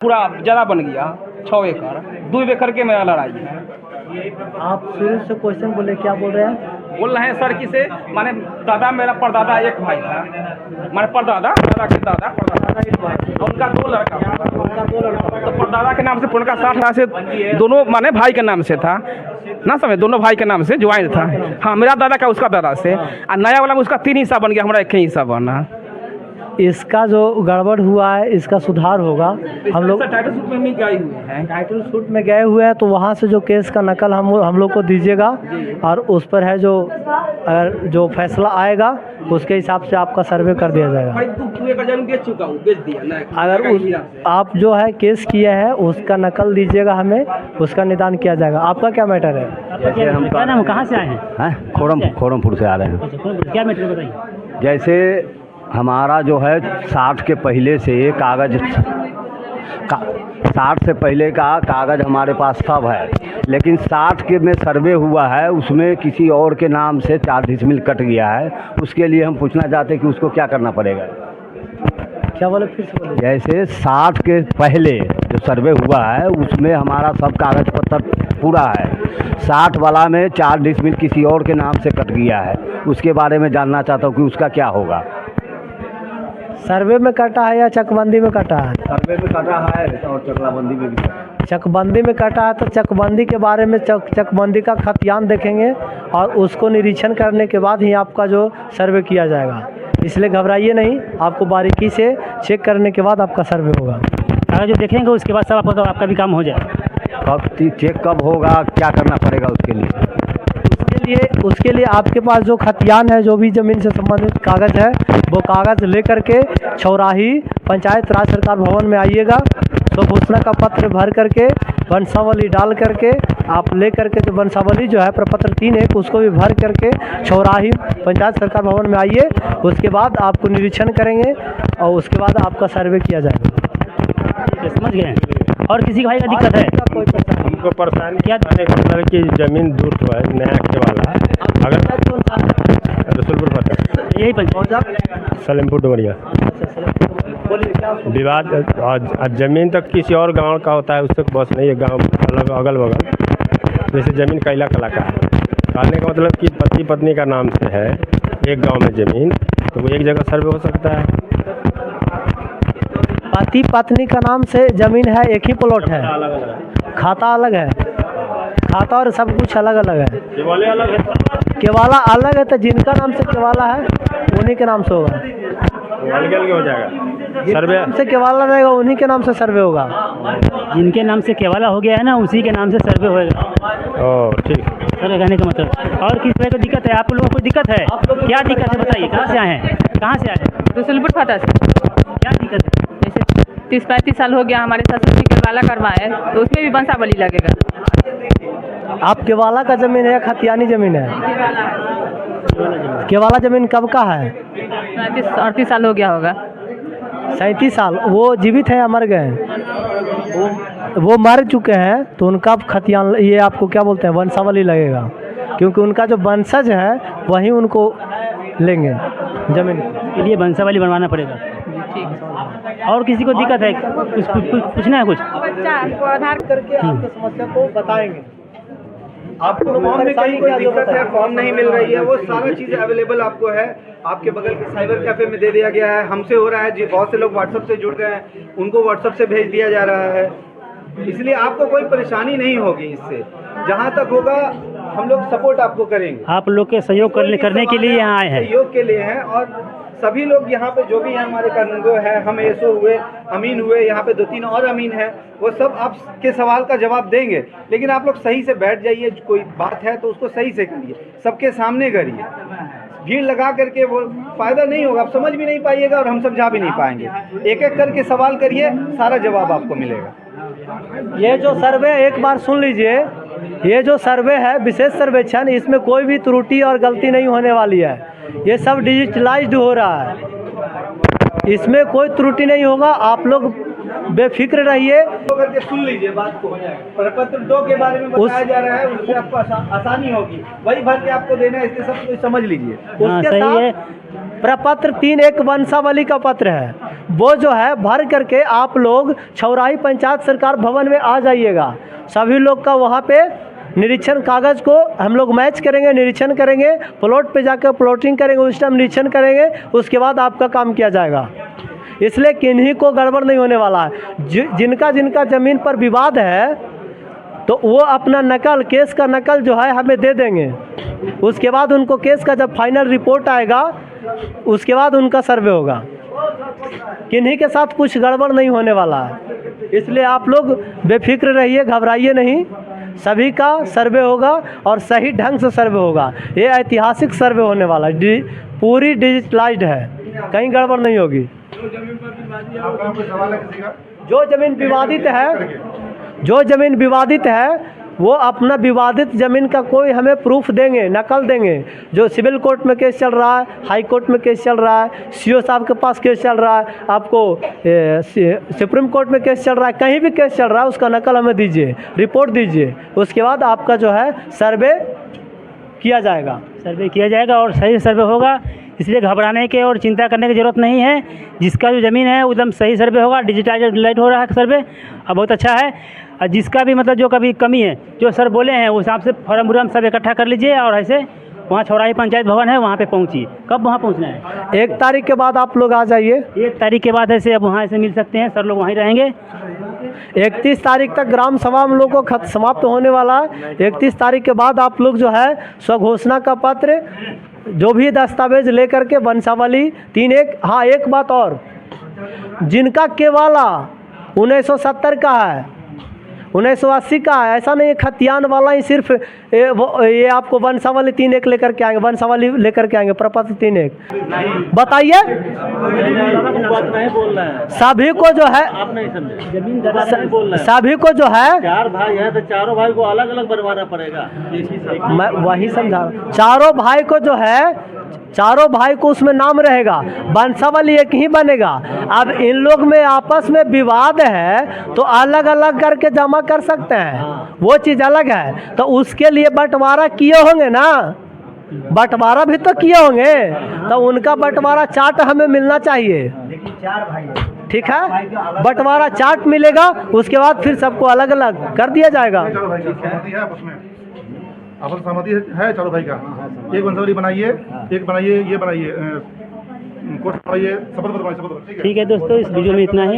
पूरा ज़्यादा बन गया 6 एकड़ 2 एकड़ के मेरा लड़ाई है। आप शुरू से क्वेश्चन बोले, क्या बोल रहे हैं? बोल रहे हैं सर किसे माने दादा मेरा परदादा एक भाई था, माने परदादा दादा के दादा परदादा एक भाई, उनका 2 लड़का तो परदादा के नाम से उनका 60 से दोनों माने भाई के नाम से था ना, समझे, दोनों भाई के नाम से ज्वाइंट था। हाँ, मेरा दादा का उसका दादा से, और नया वाला में उसका 3 हिस्सा बन गया, हमारा 1 हिस्सा बना। इसका जो गड़बड़ हुआ है इसका सुधार होगा। हम लोग टाइटल सूट में गए हुए हैं, टाइटल सूट में गए हुए हैं, तो वहाँ से जो केस का नकल हम लोग को दीजिएगा, और उस पर है जो अगर जो फैसला आएगा उसके हिसाब से आपका सर्वे कर दिया जाएगा। भाई 2 एकड़ जमीन बेच चुका हूँ, बेच दिया ना। अगर आप जो है केस किए हैं उसका नकल दीजिएगा, हमें उसका निदान किया जाएगा। आपका क्या मैटर है? क्या नाम, कहाँ से आए हैं? खोरमपुर से आ रहे हैं। क्या मैटर बताइए। जैसे हमारा जो है 60 के पहले से कागज़ 60 से पहले का कागज़ हमारे पास सब है, लेकिन 60 के में सर्वे हुआ है, उसमें किसी और के नाम से 4 डिसमिल कट गया है। उसके लिए हम पूछना चाहते हैं कि उसको क्या करना पड़ेगा। क्या बोले, फिर से बोले। जैसे 60 के पहले जो सर्वे हुआ है उसमें हमारा सब कागज़ पत्र पूरा है, 60 वाला में 4 डिसमिल किसी और के नाम से कट गया है। उसके बारे में जानना चाहता हूँ कि उसका क्या होगा। सर्वे में कटा है या चकबंदी में कटा है? सर्वे में कटा है और चकलाबंदी में भी कटा है। चकबंदी में कटा है तो चकबंदी के बारे में चकबंदी का खतियान देखेंगे, और उसको निरीक्षण करने के बाद ही आपका जो सर्वे किया जाएगा। इसलिए घबराइए नहीं, आपको बारीकी से चेक करने के बाद आपका सर्वे होगा। अगर जो देखेंगे उसके बाद सब आपका भी काम हो जाए। कब चेक कब होगा, क्या करना पड़ेगा उसके लिए? उसके लिए आपके पास जो खतियान है, जो भी ज़मीन से संबंधित कागज़ है, वो कागज़ लेकर के चौराही पंचायत राज सरकार भवन में आइएगा। स्वघोषणा का पत्र भर करके वंशावली डाल करके आप ले करके जो वंशावली जो है प्रपत्र 3 है उसको भी भर करके चौराही पंचायत सरकार भवन में आइए। उसके बाद आपको निरीक्षण करेंगे और उसके बाद आपका सर्वे किया जाएगा। समझ गए। और किसी भाई का दिक्कत है? हमको परेशानी क्या मतलब कि ज़मीन दूर तो है नया के वाला, अगर रसूलपुर पता यही पंचायत सलेमपुर डुमरिया विवाद और ज़मीन तक किसी और गांव का होता है, उससे बस नहीं है। गांव अलग अगल बगल जैसे ज़मीन कैला कला का है, कहने का मतलब कि पति पत्नी का नाम से है एक गांव में ज़मीन, तो वो एक जगह सर्वे हो सकता है। पति पत्नी का नाम से ज़मीन है, एक ही प्लॉट है, खाता अलग है, खाता और सब कुछ अलग अलग है। केवाला अलग है, तो जिनका नाम से केवाला है उन्हीं के नाम से होगा। हो जाएगा सर्वे से केवाला रहेगा उन्हीं के नाम से सर्वे होगा। जिनके नाम से केवाला हो गया है ना, उसी के नाम से सर्वे होएगा। ओह ठीक। सर कहने का मतलब। और किस तरह की दिक्कत है आप लोगों को? दिक्कत है, क्या दिक्कत है बताइए। कहाँ से आए हैं? कहाँ से आए हैं? रसूलपुर फाटा से। क्या दिक्कत है? जैसे 30-35 साल हो गया हमारे ससुर जी केवाला करवाए, तो उसमें भी वंशावली लगेगा। आप केवाला का ज़मीन है या खतियानी ज़मीन है? केवाला ज़मीन कब का है? 38 साल हो गया होगा। 37 साल। वो जीवित है या मर गए हैं? वो मर चुके हैं, तो उनका खतियान ये आपको क्या बोलते हैं, वंशावली लगेगा, क्योंकि उनका जो वंशज है वही उनको लेंगे ज़मीन के लिए वंशावली बनवाना पड़ेगा। और किसी को दिक्कत है? कुछ पूछना है? कुछ आधार करके आपकी समस्या को बताएंगे। आपको फॉर्म में कहीं कोई दिक्कत है, फॉर्म नहीं मिल रही है, वो सारा चीज़ अवेलेबल आपको है। आपके बगल के साइबर कैफे में दे दिया गया है, हमसे हो रहा है जी। बहुत से लोग व्हाट्सएप से जुड़ गए हैं, उनको व्हाट्सएप से भेज दिया जा रहा है, इसलिए आपको कोई परेशानी नहीं होगी। इससे जहाँ तक होगा हम लोग सपोर्ट आपको करेंगे। आप लोग के सहयोग करने के लिए यहाँ आए हैं। सहयोग के लिए हैं, और सभी लोग यहाँ पे जो भी हैं हमारे कानूनगो हैं, हम एसओ हुए, अमीन हुए, यहाँ पे 2-3 और अमीन हैं, वो सब आपके सवाल का जवाब देंगे। लेकिन आप लोग सही से बैठ जाइए, कोई बात है तो उसको सही से करिए, सबके सामने करिए। भीड़ लगा करके वो फ़ायदा नहीं होगा, आप समझ भी नहीं पाइएगा और हम समझा भी नहीं पाएंगे। एक एक करके सवाल करिए, सारा जवाब आपको मिलेगा। ये जो सर्वे, एक बार सुन लीजिए, ये जो सर्वे है विशेष सर्वेक्षण, इसमें कोई भी त्रुटि और गलती नहीं होने वाली है। ये सब डिजिटलाइज्ड हो रहा है, इसमें कोई त्रुटि नहीं होगा। आप लोग बेफिक्र रहिए। करके सुन लीजिए बात को। प्रपत्र 2 के बारे में बताया जा रहा है, उससे आपको आसानी होगी, वही भर के आपको देना है, इसलिए सब कुछ समझ लीजिए। हाँ, उसके सही है। साथ प्रपत्र 3-1 वंशावली का पत्र है, वो जो है भर करके आप लोग छौराही पंचायत सरकार भवन में आ जाइएगा। सभी लोग का वहाँ पे निरीक्षण कागज़ को हम लोग मैच करेंगे, निरीक्षण करेंगे, प्लॉट पे जाकर प्लॉटिंग करेंगे, उस टाइम निरीक्षण करेंगे, उसके बाद आपका काम किया जाएगा। इसलिए किन्हीं को गड़बड़ नहीं होने वाला है। जिनका जिनका ज़मीन पर विवाद है तो वो अपना नकल, केस का नकल जो है हमें दे देंगे। उसके बाद उनको केस का जब फाइनल रिपोर्ट आएगा उसके बाद उनका सर्वे होगा। किन्हीं के साथ कुछ गड़बड़ नहीं होने वाला है। इसलिए आप लोग बेफिक्र रहिए, घबराइए नहीं। सभी का सर्वे होगा और सही ढंग से सर्वे होगा। ये ऐतिहासिक सर्वे होने वाला है, पूरी डिजिटलाइज्ड है, कहीं गड़बड़ नहीं होगी। जो ज़मीन विवादित है वो अपना विवादित ज़मीन का कोई हमें प्रूफ देंगे, नकल देंगे। जो सिविल कोर्ट में केस चल रहा है, हाई कोर्ट में केस चल रहा है, सीओ साहब के पास केस चल रहा है, आपको सुप्रीम कोर्ट में केस चल रहा है, कहीं भी केस चल रहा है, उसका नकल हमें दीजिए, रिपोर्ट दीजिए। उसके बाद आपका जो है सर्वे किया जाएगा। सर्वे किया जाएगा और सही सर्वे होगा, इसलिए घबराने के और चिंता करने की ज़रूरत नहीं है। जिसका जो ज़मीन है एकदम सही सर्वे होगा, डिजिटाइज हो रहा है सर्वे, अब बहुत अच्छा है। और जिसका भी मतलब जो कभी कमी है, जो सर बोले हैं उस हिसाब से फॉर्म वुरम सब इकट्ठा कर लीजिए और ऐसे वहाँ छौराही पंचायत भवन है वहाँ पे पहुँचिए। कब वहाँ पहुँचना है? 1 तारीख के बाद आप लोग आ जाइए। 1 तारीख के बाद ऐसे अब वहाँ से मिल सकते हैं, सर लोग वहीं रहेंगे। 31 तारीख तक ग्राम सभा हम लोग को समाप्त होने वाला है। 31 तारीख के बाद आप लोग जो है स्वघोषणा का पत्र, जो भी दस्तावेज लेकर के वंशावली 3-1। हाँ, एक बात और, जिनका केवाला 1970 का है, 1980 का है, ऐसा नहीं है खतियान वाला ही सिर्फ ये आपको वंशावली 3-1 लेकर के आएंगे, वंशावली लेकर के आएंगे, प्रपत्र 3-1। बताइए, सभी को जो है, सभी को जो है 4 भाई हैं तो चारों भाई को अलग अलग बनवाना पड़ेगा। मैं वही समझा, चारों भाई को जो है, चारों भाई को उसमें नाम रहेगा, वंशावली एक ही बनेगा। अब इन लोग में आपस में विवाद है तो अलग अलग करके जमा कर सकते हैं, वो चीज़ अलग है। तो उसके लिए बंटवारा किए होंगे ना, बंटवारा भी तो किए होंगे, तो उनका बंटवारा चार्ट हमें मिलना चाहिए। ठीक है, बंटवारा चार्ट मिलेगा, उसके बाद फिर सबको अलग अलग कर दिया जाएगा। आपस सहमति है चारों भाई का। एक वंशावली बनाइए, एक बनाइए, ये बनाइए, कोर्ट बनाइए, शपथ बनाइए, शपथ। ठीक है दोस्तों, इस वीडियो में इतना ही।